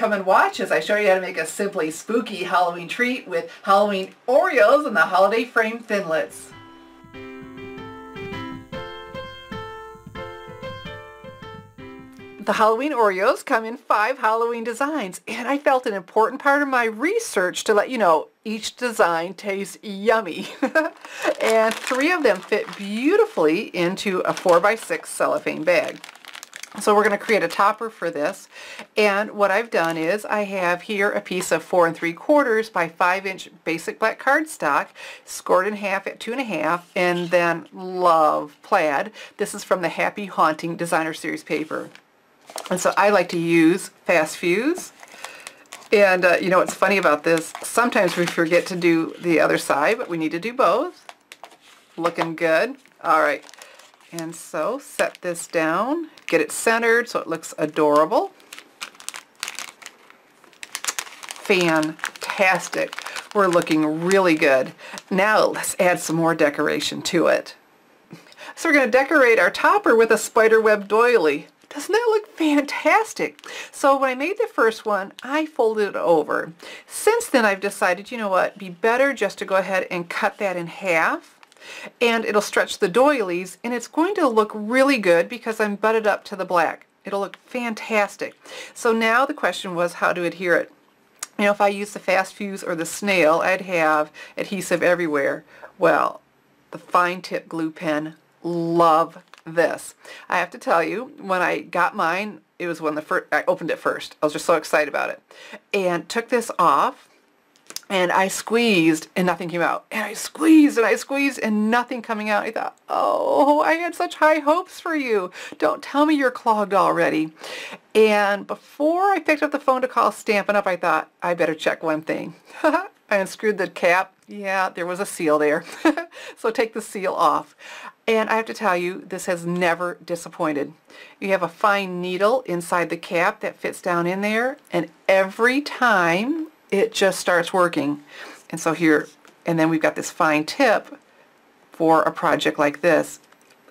come and watch as I show you how to make a simply spooky Halloween treat with Halloween Oreos and the holiday frame Thinlits. The Halloween Oreos come in 5 Halloween designs, and I felt an important part of my research to let you know each design tastes yummy. And 3 of them fit beautifully into a 4x6 cellophane bag. So we're going to create a topper for this, and what I've done is I have here a piece of 4 3/4 by 5-inch basic black cardstock, scored in half at 2 1/2, and then love plaid. This is from the Happy Haunting Designer Series paper. And so I like to use fast fuse. And you know what's funny about this? Sometimes we forget to do the other side, but we need to do both. Looking good. All right. And so set this down, get it centered so it looks adorable. Fantastic. We're looking really good. Now let's add some more decoration to it. So we're going to decorate our topper with a spiderweb doily. Doesn't that look fantastic? So when I made the first one, I folded it over. Since then I've decided, you know what, it'd be better just to go ahead and cut that in half, and it'll stretch the doilies, and it's going to look really good because I'm butted up to the black. It'll look fantastic. So now the question was how to adhere it. You know, if I use the fast fuse or the snail, I'd have adhesive everywhere. Well, the fine tip glue pen, love this. I have to tell you, when I got mine, it was when I opened it first. I was just so excited about it. And took this off, and I squeezed, and nothing came out. And I squeezed, and nothing coming out. I thought, oh, I had such high hopes for you. Don't tell me you're clogged already. And before I picked up the phone to call Stampin' Up, I thought, I better check one thing. I unscrewed the cap. Yeah, there was a seal there. So take the seal off. And I have to tell you, this has never disappointed. You have a fine needle inside the cap that fits down in there, and every time it just starts working. And so here, and then we've got this fine tip for a project like this.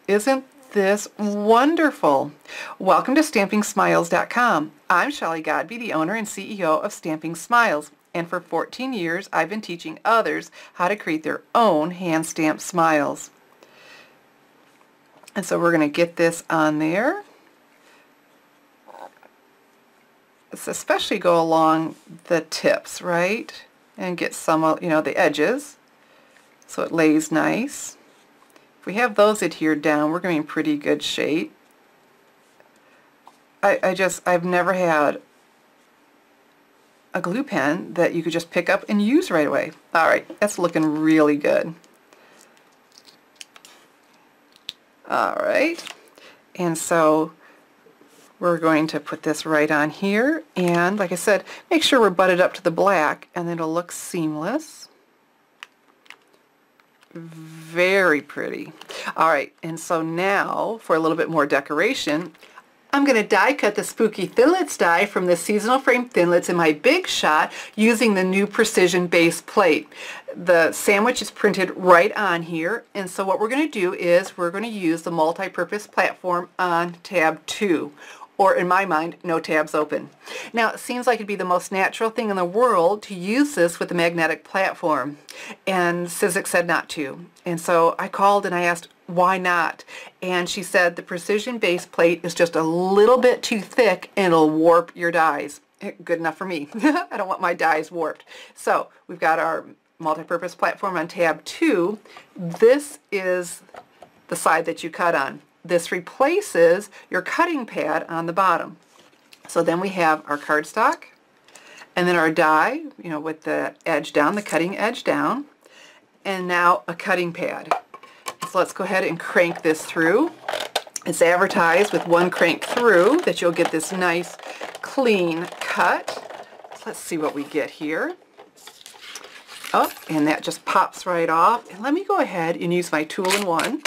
Isn't this wonderful? Welcome to StampingSmiles.com. I'm Shelley Godby, the owner and CEO of Stamping Smiles. And for 14 years, I've been teaching others how to create their own hand-stamped smiles. And so we're going to get this on there. Let's especially go along the tips, right? And get some of, you know, the edges so it lays nice. If we have those adhered down, we're going to be in pretty good shape. I've never had a glue pen that you could just pick up and use right away. All right, that's looking really good. All right, and so we're going to put this right on here, and like I said, make sure we're butted up to the black, and then it'll look seamless. Very pretty. All right, and so now for a little bit more decoration, I'm going to die cut the Spooky Thinlits die from the Seasonal Frame Thinlits in my Big Shot using the new Precision Base plate. The sandwich is printed right on here, and so what we're going to do is we're going to use the multi-purpose platform on tab 2. Or in my mind, no tabs open. Now it seems like it'd be the most natural thing in the world to use this with the magnetic platform, and Sizzix said not to. And so I called and I asked, why not? And she said the precision base plate is just a little bit too thick and it'll warp your dies. Good enough for me. I don't want my dies warped. So we've got our multi-purpose platform on tab 2. This is the side that you cut on. This replaces your cutting pad on the bottom. So then we have our cardstock, and then our die, you know, with the edge down, the cutting edge down, and now a cutting pad. So let's go ahead and crank this through. It's advertised with one crank through that you'll get this nice clean cut. So let's see what we get here. Oh, and that just pops right off. And let me go ahead and use my tool-in-one.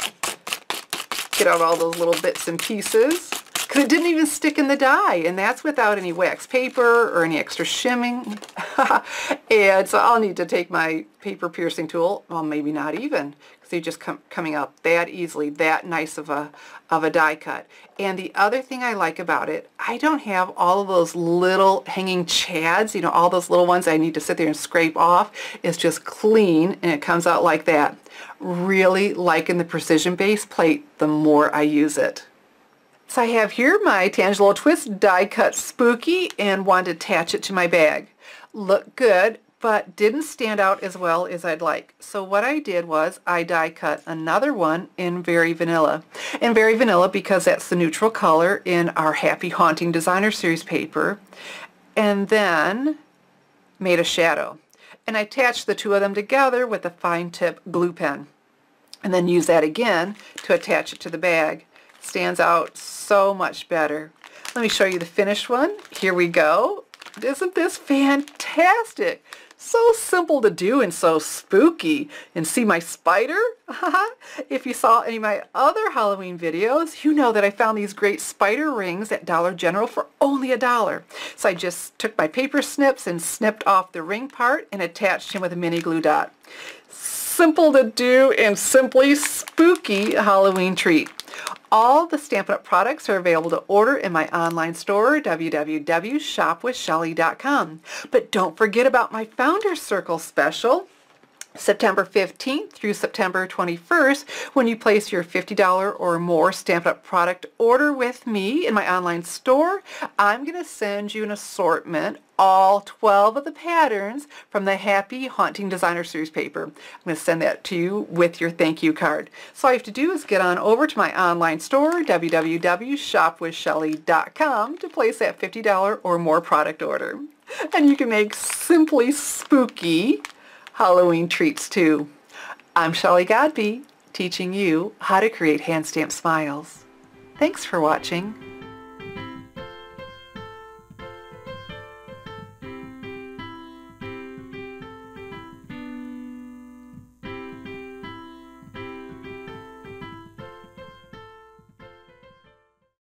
Get out all those little bits and pieces, because it didn't even stick in the die, and that's without any wax paper or any extra shimming. And so I'll need to take my paper piercing tool, well, maybe not even, See, just coming up that easily, that nice of a die cut. And the other thing I like about it, I don't have all of those little hanging chads, you know, all those little ones I need to sit there and scrape off. It's just clean and it comes out like that. Really liking the precision base plate the more I use it. So I have here my Tangelo Twist die cut spooky and wanted to attach it to my bag. Looked good, but didn't stand out as well as I'd like. So what I did was I die cut another one in Very Vanilla. And Very Vanilla because that's the neutral color in our Happy Haunting Designer Series paper. And then made a shadow. And I attached the two of them together with a fine tip glue pen. And then use that again to attach it to the bag. Stands out so much better. Let me show you the finished one. Here we go. Isn't this fantastic? So simple to do and so spooky. And see my spider? If you saw any of my other Halloween videos, you know that I found these great spider rings at Dollar General for only $1. So I just took my paper snips and snipped off the ring part and attached him with a mini glue dot. Simple to do and simply spooky Halloween treat. All the Stampin' Up! Products are available to order in my online store, www.shopwithshelly.com. But don't forget about my Founders Circle special, September 15th through September 21st, when you place your $50 or more Stampin' Up! Product order with me in my online store. I'm going to send you an assortment, all 12 of the patterns from the Happy Haunting Designer Series paper. I'm going to send that to you with your thank you card. So all you have to do is get on over to my online store, www.shopwithshelly.com, to place that $50 or more product order. And you can make simply spooky Halloween treats too. I'm Shelley Godby, teaching you how to create hand stamped smiles. Thanks for watching.